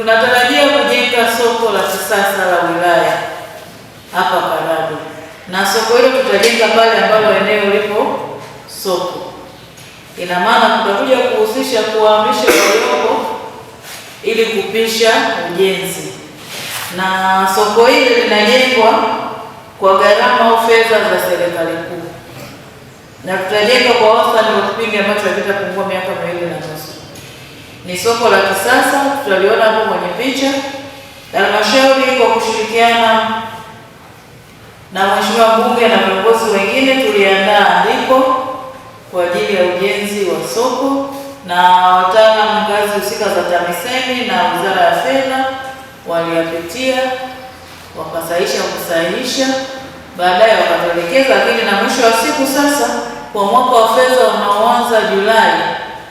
tunatarajia kujenga soko la kisasa la wilaya hapa Karagwe, na soko hilo tutajenga pale ambalo eneo lipo soko. Ina maana tutakuja kuhusisha kuhamisha waliopo ili kupisha ujenzi, na soko hili linajengwa kwa gharama au fedha za serikali kuu, na tutajenga kwa wastani wa kipindi ambacho hakitapungua miaka 2.5. Ni soko la kisasa, tutaliona hapo kwenye picha. Halmashauri kwa kushirikiana na Mheshimiwa Mbunge na viongozi wengine tuliandaa andiko kwa ajili ya ujenzi wa soko, na wataalamu ngazi husika za TAMISEMI na Wizara ya Fedha waliyapitia, wakasahihisha, baadaye wakatuelekeza. Lakini na mwisho wa siku sasa, kwa mwaka wa fedha unaoanza Julai,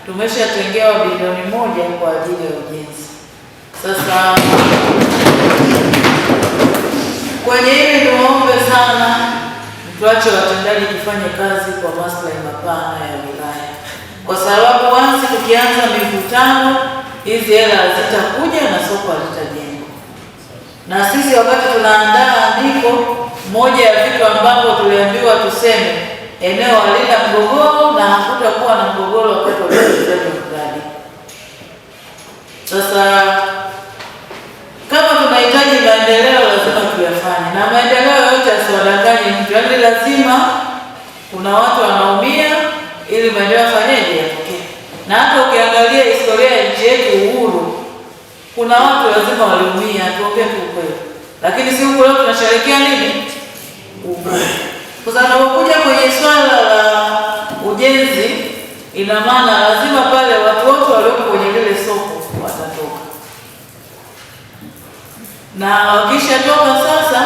tumeshatengewa bilioni 1 kwa ajili ya ujenzi. Sasa kwenye hili niwaombe sana tuache watendaji kufanya kazi kwa maslahi mapana ya wilaya, kwa sababu once tukianza mivutano, hizi hela zitakuja na soko litajengwa. Na sisi wakati tunaandaa andiko, moja ya vitu ambavyo tuliambiwa tuseme, eneo halina mgogoro na hakutakuwa na mgogoro wakati wa utekelezaji wa mradi. Sasa kama tunahitaji maendeleo, lazima tuyafanye, na maendeleo yote yasiwadanganye mtu. Yaani lazima kuna watu wanaumia ili maendeleo yafanyeje, yatokee. Na hata ukiangalia historia ya nchi yetu uhuru, kuna watu lazima waliumia, tuongee tu ukweli. Lakini si huko leo tunasherehekea nini? Uhuru. Kwa sababu unapokuja kwenye swala la ujenzi, ina maana lazima pale watu wote walioko kwenye lile soko watatoka. Na wakishatoka sasa,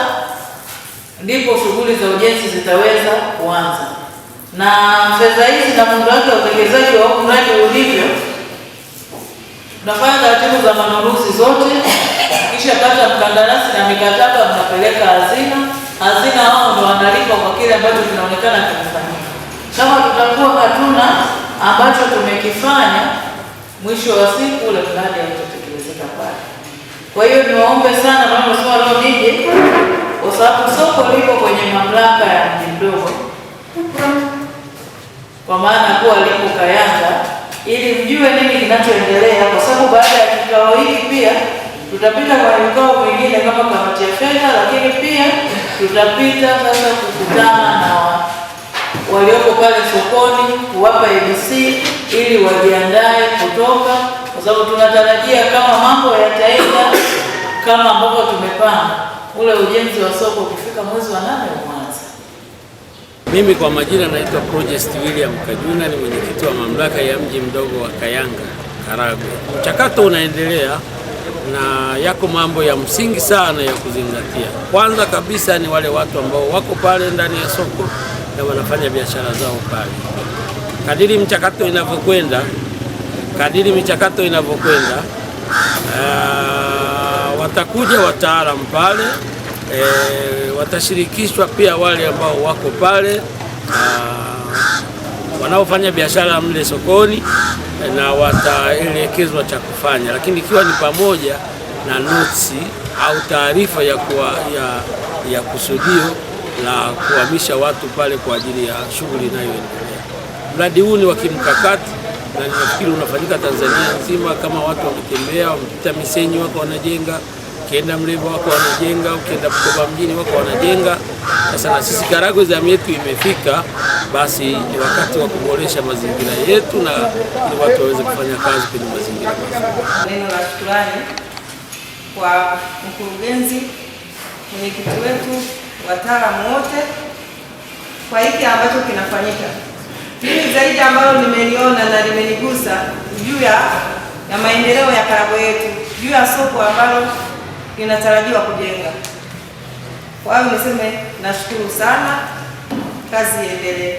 ndipo shughuli za ujenzi zitaweza kuanza. Na fedha hizi na muundo wake wa utekelezaji wa mradi ulivyo, tunafanya taratibu za manunuzi zote, kisha pata mkandarasi na mikataba mnapeleka hazina. Hazina wao ndio wanalipa kwa kile ambacho kinaonekana kimefanyika. Kama tutakuwa hatuna ambacho tumekifanya, mwisho wa siku ule mradi hautatekelezeka pale. Kwa hiyo niwaombe sana na nasema leo nije, kwa sababu soko liko kwenye mamlaka ya mji mdogo, kwa maana kuwa liko Kayanga, ili mjue nini kinachoendelea, kwa sababu baada ya kikao hiki pia tutapita kwa vikao vingine kama kamati ya fedha, lakini pia tutapita sasa kukutana na walioko pale sokoni, kuwapa ABC ili wajiandae kutoka, kwa sababu tunatarajia kama mambo yataenda kama ambavyo tumepanga, ule ujenzi wa soko ukifika mwezi wa 8 uanze. Mimi kwa majina naitwa Project William Kajuna, ni mwenyekiti wa mamlaka ya mji mdogo wa Kayanga, Karagwe. Mchakato unaendelea na yako mambo ya msingi sana ya kuzingatia. Kwanza kabisa ni wale watu ambao wako pale ndani ya soko na wanafanya biashara zao pale. Kadiri michakato inavyokwenda, watakuja wataalamu pale, watashirikishwa pia wale ambao wako pale, wanaofanya biashara mle sokoni, na wataelekezwa cha kufanya, lakini ikiwa ni pamoja na notisi au taarifa ya kusudio la kuhamisha watu pale kwa ajili ya shughuli inayoendelea. Mradi huu ni wa kimkakati na ninafikiri unafanyika Tanzania nzima. Kama watu wametembea, wamepita Misenyi wako wanajenga, ukienda Mleba wako wanajenga, ukienda Bukoba mjini wako wanajenga. Sasa na sisi Karagwe zamu yetu imefika, basi ni wakati wa kuboresha mazingira yetu na ili watu waweze kufanya kazi kwenye mazingira mazuri. Neno la shukrani kwa mkurugenzi, mwenyekiti wetu, wataalamu wote kwa hiki ambacho kinafanyika. Hili zaidi ambalo nimeliona na limenigusa juu ya maendeleo ya Karagwe yetu, juu ya soko ambalo linatarajiwa kujenga. Kwa hiyo niseme nashukuru sana, kazi iendelee.